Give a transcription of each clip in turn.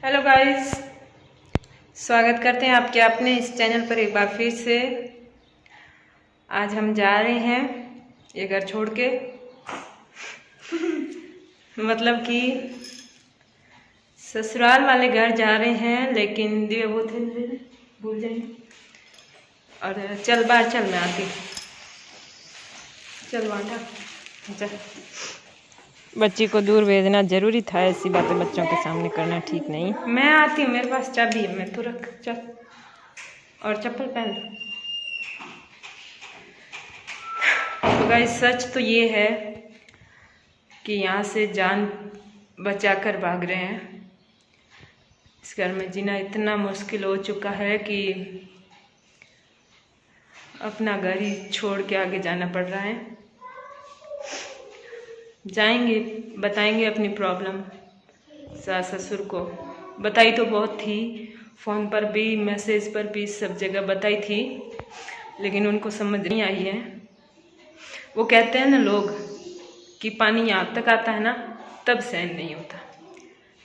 Hello guys, स्वागत करते हैं आपके अपने इस चैनल पर एक बार फिर से। आज हम जा रहे हैं ये घर छोड़ के मतलब कि ससुराल वाले घर जा रहे हैं, लेकिन दिए वो थे भूल जाएंगे। और चल बाहर चल, मैं आती, चल वाटा चल। बच्ची को दूर भेजना जरूरी था, ऐसी बातें बच्चों के सामने करना ठीक नहीं। मैं आती हूँ, मेरे पास चाबी है, मैं तो रख, चल और चप्पल पहन लो। तो गाइस, सच तो ये है कि यहाँ से जान बचाकर भाग रहे हैं। इस घर में जीना इतना मुश्किल हो चुका है कि अपना घर ही छोड़ के आगे जाना पड़ रहा है। जाएंगे, बताएंगे अपनी प्रॉब्लम सास ससुर को। बताई तो बहुत थी, फ़ोन पर भी मैसेज पर भी सब जगह बताई थी, लेकिन उनको समझ नहीं आई है। वो कहते हैं ना लोग कि पानी यहाँ तक आता है ना तब सहन नहीं होता,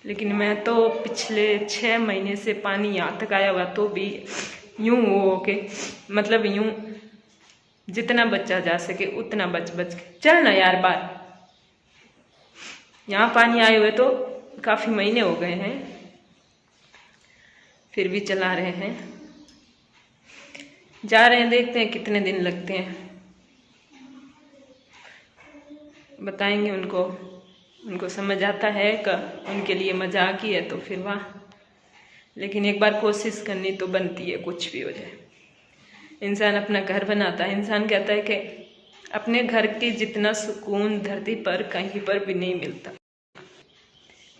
लेकिन मैं तो पिछले 6 महीने से पानी यहाँ तक आया हुआ तो भी यूँ हो के, मतलब यूँ जितना बच्चा जा सके उतना बच के चल ना यार बाहर। यहाँ पानी आए हुए तो काफ़ी महीने हो गए हैं, फिर भी चला रहे हैं। जा रहे हैं, देखते हैं कितने दिन लगते हैं। बताएंगे उनको समझ आता है का उनके लिए मजाक ही है तो फिर वहाँ, लेकिन एक बार कोशिश करनी तो बनती है, कुछ भी हो जाए। इंसान अपना घर बनाता है, इंसान कहता है कि अपने घर के जितना सुकून धरती पर कहीं पर भी नहीं मिलता,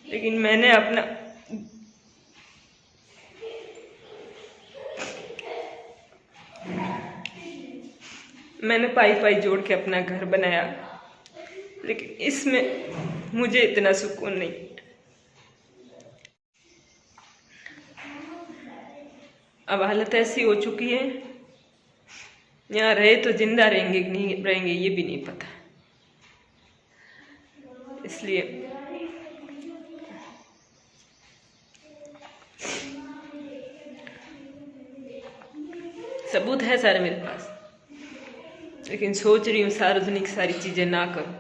लेकिन मैंने पाई जोड़ के अपना घर बनाया, लेकिन इसमें मुझे इतना सुकून नहीं। अब हालत ऐसी हो चुकी है, यहाँ रहे तो जिंदा रहेंगे कि नहीं रहेंगे ये भी नहीं पता। इसलिए सबूत है सारे मेरे पास, लेकिन सोच रही हूँ सार्वजनिक सारी चीजें ना करूं।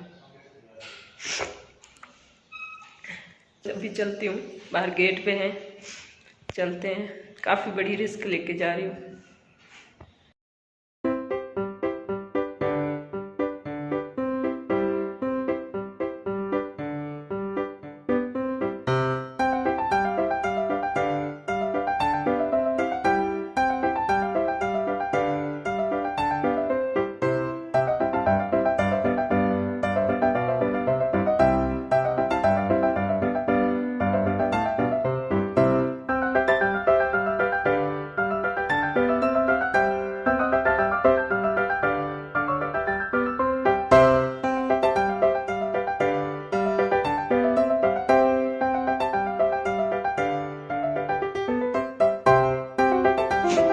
अभी चलती हूँ, बाहर गेट पे हैं, चलते हैं। काफी बड़ी रिस्क लेके जा रही हूँ।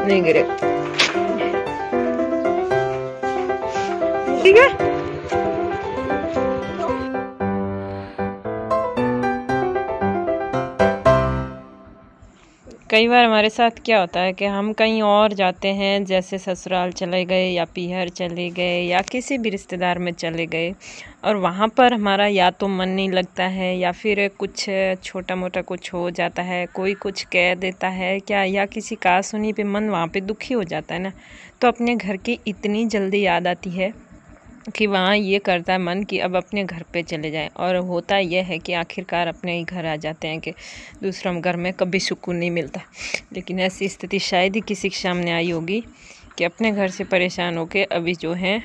नहीं गिरे, ठीक है। कई बार हमारे साथ क्या होता है कि हम कहीं और जाते हैं, जैसे ससुराल चले गए या पीहर चले गए या किसी भी रिश्तेदार में चले गए, और वहाँ पर हमारा या तो मन नहीं लगता है या फिर कुछ छोटा मोटा कुछ हो जाता है, कोई कुछ कह देता है क्या, या किसी का सुनी पे मन वहाँ पे दुखी हो जाता है ना, तो अपने घर की इतनी जल्दी याद आती है कि वहाँ ये करता है मन कि अब अपने घर पे चले जाएं। और होता यह है कि आखिरकार अपने ही घर आ जाते हैं कि दूसरा घर में कभी सुकून नहीं मिलता। लेकिन ऐसी स्थिति शायद ही किसी के सामने आई होगी कि अपने घर से परेशान होकर अभी जो है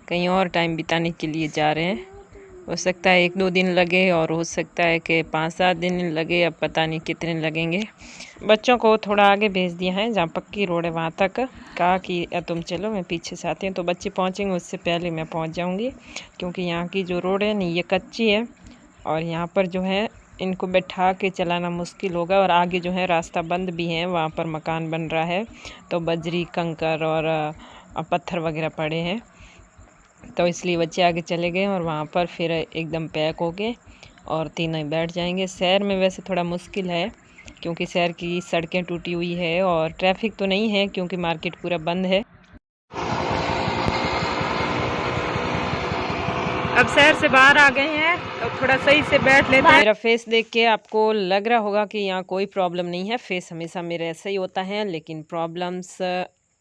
कहीं और टाइम बिताने के लिए जा रहे हैं। हो सकता है 1-2 दिन लगे, और हो सकता है कि 5-7 दिन लगे, अब पता नहीं कितने लगेंगे। बच्चों को थोड़ा आगे भेज दिया है, जहाँ पक्की रोड है वहाँ तक, कहा कि तुम चलो मैं पीछे से आती हूँ। तो बच्चे पहुँचेंगे उससे पहले मैं पहुँच जाऊँगी, क्योंकि यहाँ की जो रोड है नहीं ये कच्ची है, और यहाँ पर जो है इनको बैठा के चलाना मुश्किल होगा। और आगे जो है रास्ता बंद भी है, वहाँ पर मकान बन रहा है, तो बजरी कंकर और पत्थर वगैरह पड़े हैं, तो इसलिए बच्चे आगे चले गए और वहाँ पर फिर एकदम पैक हो गए। और तीनों ही बैठ जाएंगे। शहर में वैसे थोड़ा मुश्किल है क्योंकि शहर की सड़कें टूटी हुई है और ट्रैफिक तो नहीं है क्योंकि मार्केट पूरा बंद है। अब शहर से बाहर आ गए हैं तो थोड़ा सही से बैठ लेते हैं। मेरा फेस देख के आपको लग रहा होगा कि यहाँ कोई प्रॉब्लम नहीं है। फेस हमेशा मेरा ऐसा ही होता है, लेकिन प्रॉब्लम्स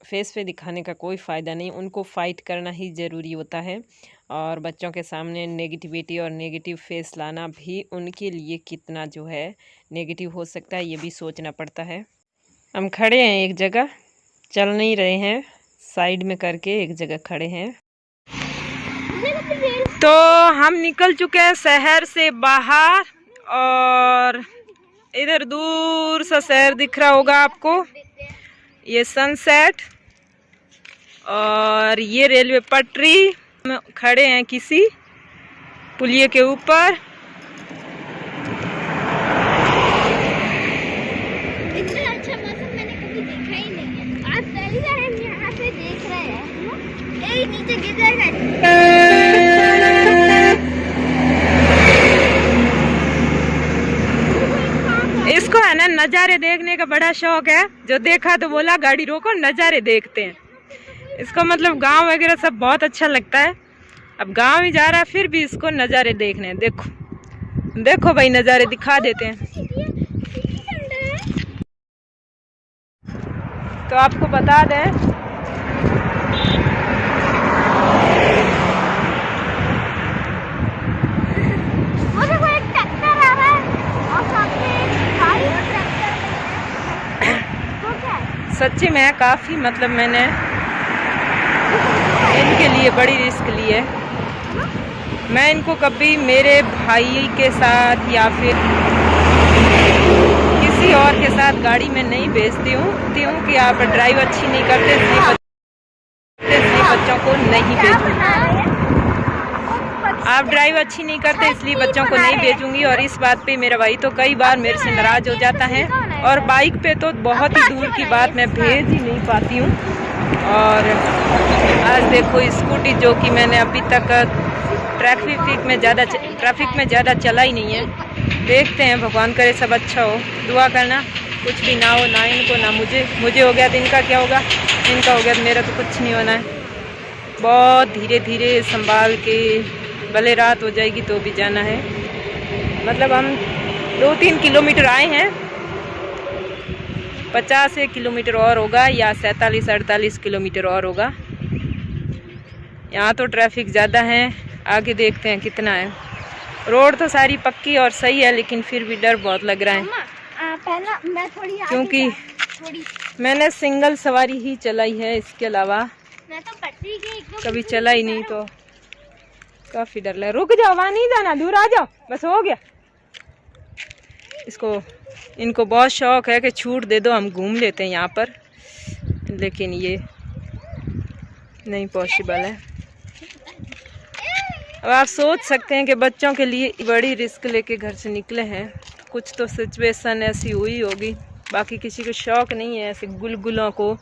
फेस पे दिखाने का कोई फ़ायदा नहीं, उनको फाइट करना ही ज़रूरी होता है। और बच्चों के सामने नेगेटिविटी और नेगेटिव फेस लाना भी उनके लिए कितना जो है नेगेटिव हो सकता है, ये भी सोचना पड़ता है। हम खड़े हैं एक जगह, चल नहीं रहे हैं, साइड में करके एक जगह खड़े हैं। तो हम निकल चुके हैं शहर से बाहर और इधर दूर सा शहर दिख रहा होगा आपको, ये सनसेट और ये रेलवे पटरी। हम खड़े हैं किसी पुलिये के ऊपर। इतना अच्छा मौसम मैंने कभी देखा ही नहीं है। आप पहली बार हम यहाँ से देख रहे हैं। ए नीचे गिर जाएगा। इसको है ना नज़ारे देखने का बड़ा शौक है, जो देखा तो बोला गाड़ी रोको नज़ारे देखते हैं। इसको मतलब गांव वगैरह सब बहुत अच्छा लगता है। अब गांव ही जा रहा है फिर भी इसको नज़ारे देखने। देखो देखो भाई, नज़ारे दिखा देते हैं। तो आपको बता दें सच्ची में काफ़ी मतलब मैंने इनके लिए बड़ी रिस्क ली है। मैं इनको कभी मेरे भाई के साथ या फिर किसी और के साथ गाड़ी में नहीं भेजती हूँ कि आप ड्राइव अच्छी नहीं करते इसलिए बच्चों को नहीं भेजूंगी। आप ड्राइव अच्छी नहीं करते इसलिए बच्चों को नहीं भेजूंगी। और इस बात पे मेरा भाई तो कई बार मेरे से नाराज़ हो जाता है। और बाइक पे तो बहुत ही दूर की बात, मैं भेज ही नहीं पाती हूँ। और आज देखो स्कूटी जो कि मैंने अभी तक ट्रैफिक में ज़्यादा चला ही नहीं है। देखते हैं, भगवान करे सब अच्छा हो, दुआ करना कुछ भी ना हो, ना इनको ना मुझे हो गया तो इनका क्या होगा, इनका हो गया तो मेरा तो कुछ नहीं होना है। बहुत धीरे धीरे संभाल के, भले रात हो जाएगी तो भी जाना है। मतलब हम 2-3 किलोमीटर आए हैं, 50 किलोमीटर और होगा या 47-48 किलोमीटर और होगा। यहाँ तो ट्रैफिक ज़्यादा है, आगे देखते हैं कितना है। रोड तो सारी पक्की और सही है, लेकिन फिर भी डर बहुत लग रहा है क्योंकि मैंने सिंगल सवारी ही चलाई है, इसके अलावा मैं तो पटरी के कभी चला ही नहीं, तो काफ़ी डर लगा। रुक जाओ, वहाँ नहीं जाना, दूर आ जाओ, बस हो गया। इनको बहुत शौक है कि छूट दे दो, हम घूम लेते हैं यहाँ पर, लेकिन ये नहीं पॉसिबल है। अब आप सोच सकते हैं कि बच्चों के लिए बड़ी रिस्क लेके घर से निकले हैं, कुछ तो सिचुएशन ऐसी हुई होगी। बाकी किसी को शौक नहीं है ऐसे गुलगुलों को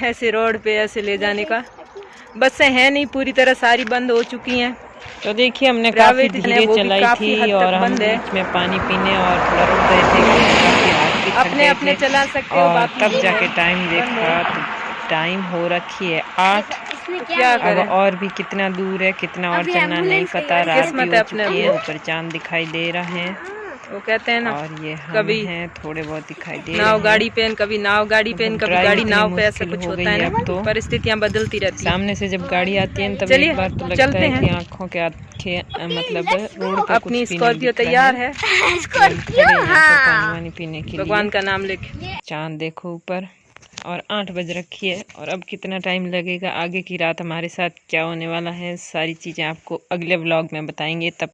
ऐसे रोड पे ऐसे ले जाने का। बसें हैं नहीं, पूरी तरह सारी बंद हो चुकी हैं। तो देखिए हमने काफ़ी धीरे चलाई थी और हम बीच में पानी पीने और थोड़ा रुक गए थे, अपने चला सकते हो। और तब जाके टाइम देखा तो टाइम हो रखी है 8। क्या अब और भी कितना दूर है, कितना और चलना नहीं पता। रात भी हो चुकी है, ऊपर चांद दिखाई दे रहे हैं, वो कहते हैं ना। और ये कभी हैं थोड़े बहुत दिखाई दे नाव गाड़ी पे, कभी नाव गाड़ी पे, कभी गाड़ी नाव पे, ऐसा कुछ होता है ना। तो परिस्थितियाँ बदलती रहती हैं। सामने से जब गाड़ी आती है तब एक बार तो लगता है कि आँखों के मतलब रोड पे अपनी स्कॉर्पियो तैयार है पानी पीने के लिए, भगवान का नाम लेके। चांद देखो ऊपर और 8 बज रखी है। और अब कितना टाइम लगेगा, आगे की रात हमारे साथ क्या होने वाला है, सारी चीज़ें आपको अगले व्लॉग में बताएंगे। तब